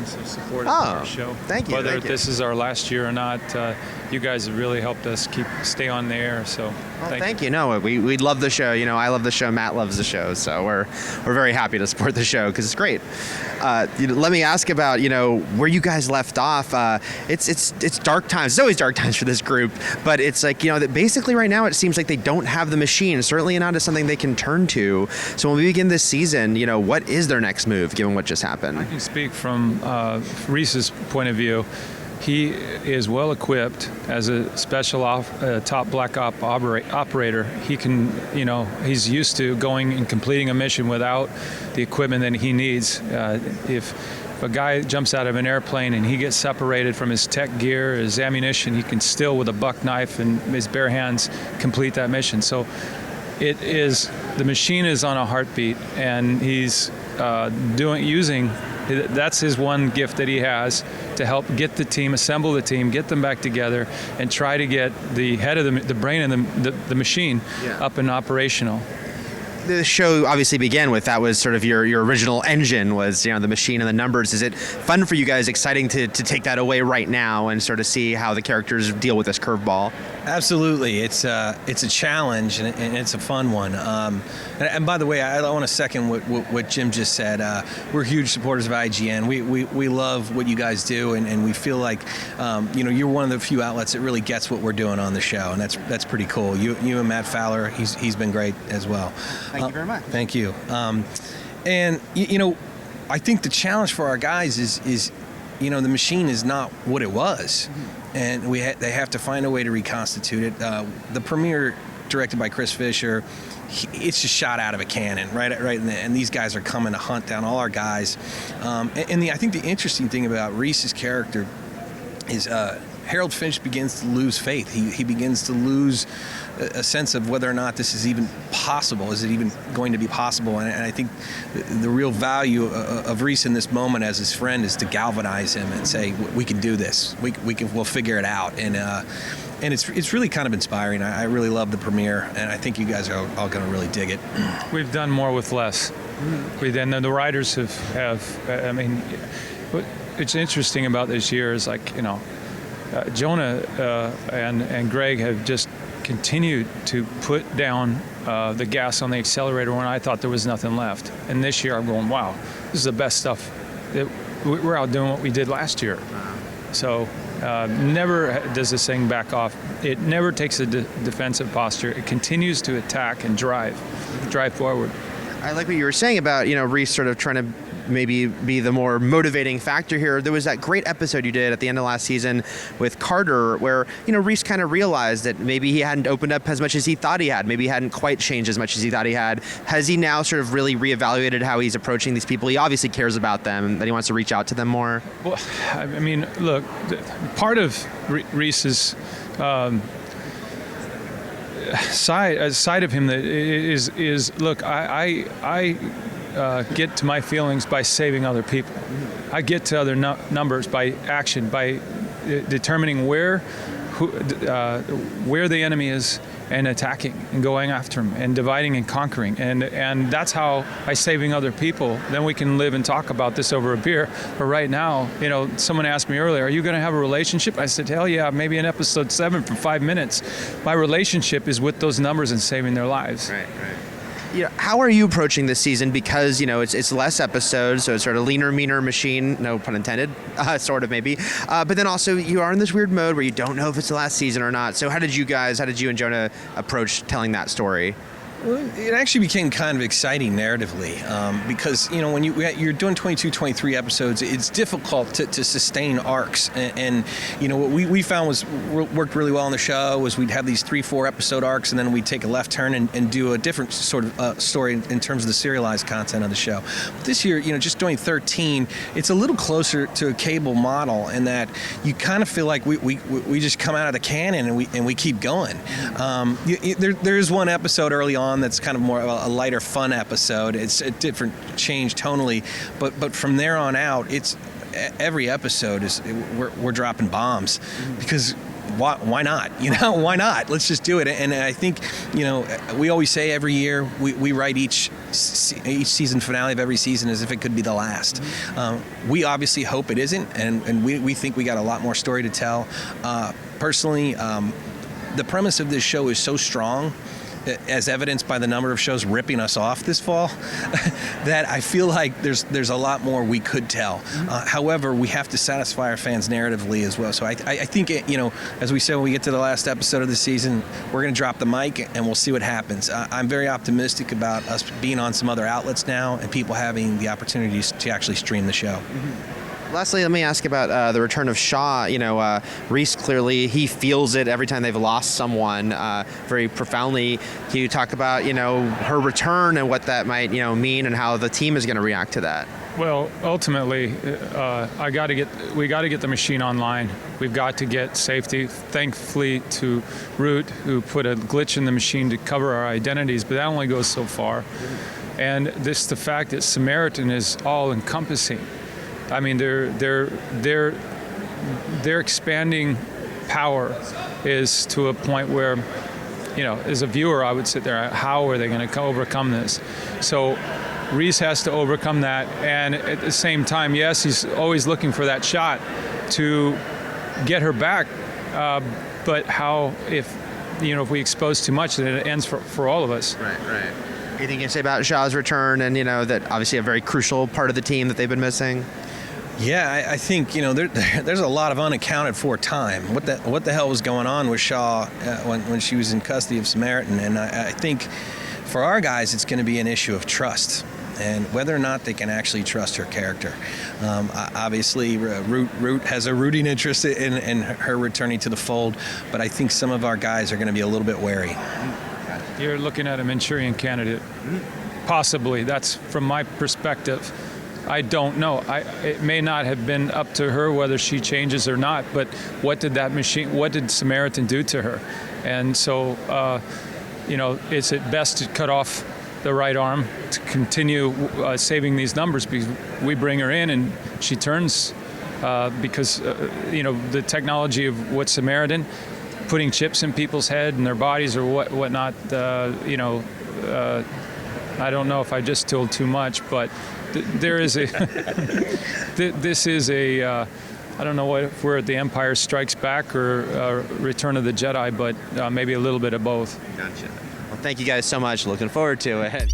been so supportive of our show. Thank you. Whether this is our last year or not, you guys have really helped us stay on the air. So thank you. No, we love the show. I love the show. Matt loves the show. So we're very happy to support the show because it's great. Let me ask about where you guys left off. It's dark times. It's always dark times for this group, but it's like that basically right now it seems like they don't have the machine. Certainly not as something they can turn to. So when we begin this season, what is their next move given what just happened? I can speak from Reese's point of view. He is well equipped as a special top black op operator. He can, he's used to going and completing a mission without the equipment that he needs. If a guy jumps out of an airplane and he gets separated from his tech gear, his ammunition, he can still, with a buck knife and his bare hands, complete that mission. So the machine is on a heartbeat, and he's that's his one gift that he has to help get the team, assemble the team, get them back together, and try to get the head of the brain and the machine up and operational. The show obviously began with that was sort of your original engine was the machine and the numbers. Is it fun for you guys, exciting to take that away right now and sort of see how the characters deal with this curveball? Absolutely. It's a challenge and it's a fun one. And by the way, I want to second what Jim just said. We're huge supporters of IGN. We love what you guys do, and we feel like you're one of the few outlets that really gets what we're doing on the show, and that's pretty cool. You and Matt Fowler, he's been great as well. Thank you very much. Thank you. And I think the challenge for our guys is the machine is not what it was, and they have to find a way to reconstitute it. The premiere, directed by Chris Fisher, it's just shot out of a cannon, right? And these guys are coming to hunt down all our guys. I think the interesting thing about Reese's character is Harold Finch begins to lose faith. He begins to lose a sense of whether or not this is even possible. Is it even going to be possible? And I think the real value of Reese in this moment as his friend is to galvanize him and say, we can do this. We'll figure it out. And it's really kind of inspiring. I really love the premiere, and I think you guys are all going to really dig it. We've done more with less. And the writers have I mean, what's interesting about this year is Jonah and Greg have just continued to put down the gas on the accelerator when I thought there was nothing left. And this year I'm going, wow, this is the best stuff. We're outdoing what we did last year. So never does this thing back off. It never takes a defensive posture. It continues to attack and drive forward. I like what you were saying about, Reese sort of trying to maybe be the more motivating factor here. There was that great episode you did at the end of last season with Carter where, Reese kind of realized that maybe he hadn't opened up as much as he thought he had. Maybe he hadn't quite changed as much as he thought he had. Has he now sort of really reevaluated how he's approaching these people? He obviously cares about them and that he wants to reach out to them more. Well, I mean, look, part of Reese's side of him that is look, I get to my feelings by saving other people. I get to other numbers by action, by determining where the enemy is and attacking and going after him and dividing and conquering. And that's how by saving other people, then we can live and talk about this over a beer. But right now, someone asked me earlier, are you going to have a relationship? I said, hell yeah, maybe in episode 7 for 5 minutes. My relationship is with those numbers and saving their lives. Right. How are you approaching this season? Because, it's less episodes, so it's sort of leaner, meaner machine, no pun intended, sort of maybe. But then also you are in this weird mode where you don't know if it's the last season or not. So how did you and Jonah approach telling that story? Well, it actually became kind of exciting narratively because, when you're doing 22, 23 episodes, it's difficult to sustain arcs. And what we found worked really well on the show was we'd have these 3-4 episode arcs, and then we'd take a left turn and do a different sort of story in terms of the serialized content of the show. But this year, just doing 13, it's a little closer to a cable model in that you kind of feel like we just come out of the cannon and we keep going. There is one episode early on that's kind of more of a lighter, fun episode. It's a different change tonally, but from there on out, it's every episode is we're dropping bombs because why not? Why not? Let's just do it. And I think, we always say every year we write each season finale of every season as if it could be the last. We obviously hope it isn't, and we think we got a lot more story to tell. Personally, the premise of this show is so strong, as evidenced by the number of shows ripping us off this fall, that I feel like there's a lot more we could tell. However, we have to satisfy our fans narratively as well. So I think, as we said when we get to the last episode of the season, we're going to drop the mic and we'll see what happens. I'm very optimistic about us being on some other outlets now and people having the opportunities to actually stream the show. Lastly, let me ask about the return of Shaw. Reese, clearly he feels it every time they've lost someone very profoundly. Can you talk about her return and what that might mean and how the team is going to react to that? Well, ultimately, we got to get the machine online. We've got to get safety. Thankfully to Root, who put a glitch in the machine to cover our identities, but that only goes so far. And the fact that Samaritan is all encompassing. I mean, their expanding power is to a point where, as a viewer, I would sit there, how are they going to overcome this? So Reese has to overcome that, and at the same time, yes, he's always looking for that shot to get her back, but how if we expose too much, then it ends for all of us. Right. Anything you can say about Shaw's return and, that obviously a very crucial part of the team that they've been missing? Yeah, I think there's a lot of unaccounted for time. What the hell was going on with Shaw when she was in custody of Samaritan? And I think for our guys, it's going to be an issue of trust and whether or not they can actually trust her character. Obviously, Root has a rooting interest in her returning to the fold, but I think some of our guys are going to be a little bit wary. You're looking at a Manchurian candidate, possibly. That's from my perspective. I don't know. It may not have been up to her whether she changes or not, but what did Samaritan do to her? And so, is it best to cut off the right arm to continue saving these numbers? Because we bring her in and she turns because, the technology of what Samaritan, putting chips in people's head and their bodies or whatnot, I don't know if I just told too much, but there is a this is a I don't know if we're at the Empire Strikes Back or Return of the Jedi, but maybe a little bit of both. Gotcha. Well, thank you guys so much. Looking forward to it.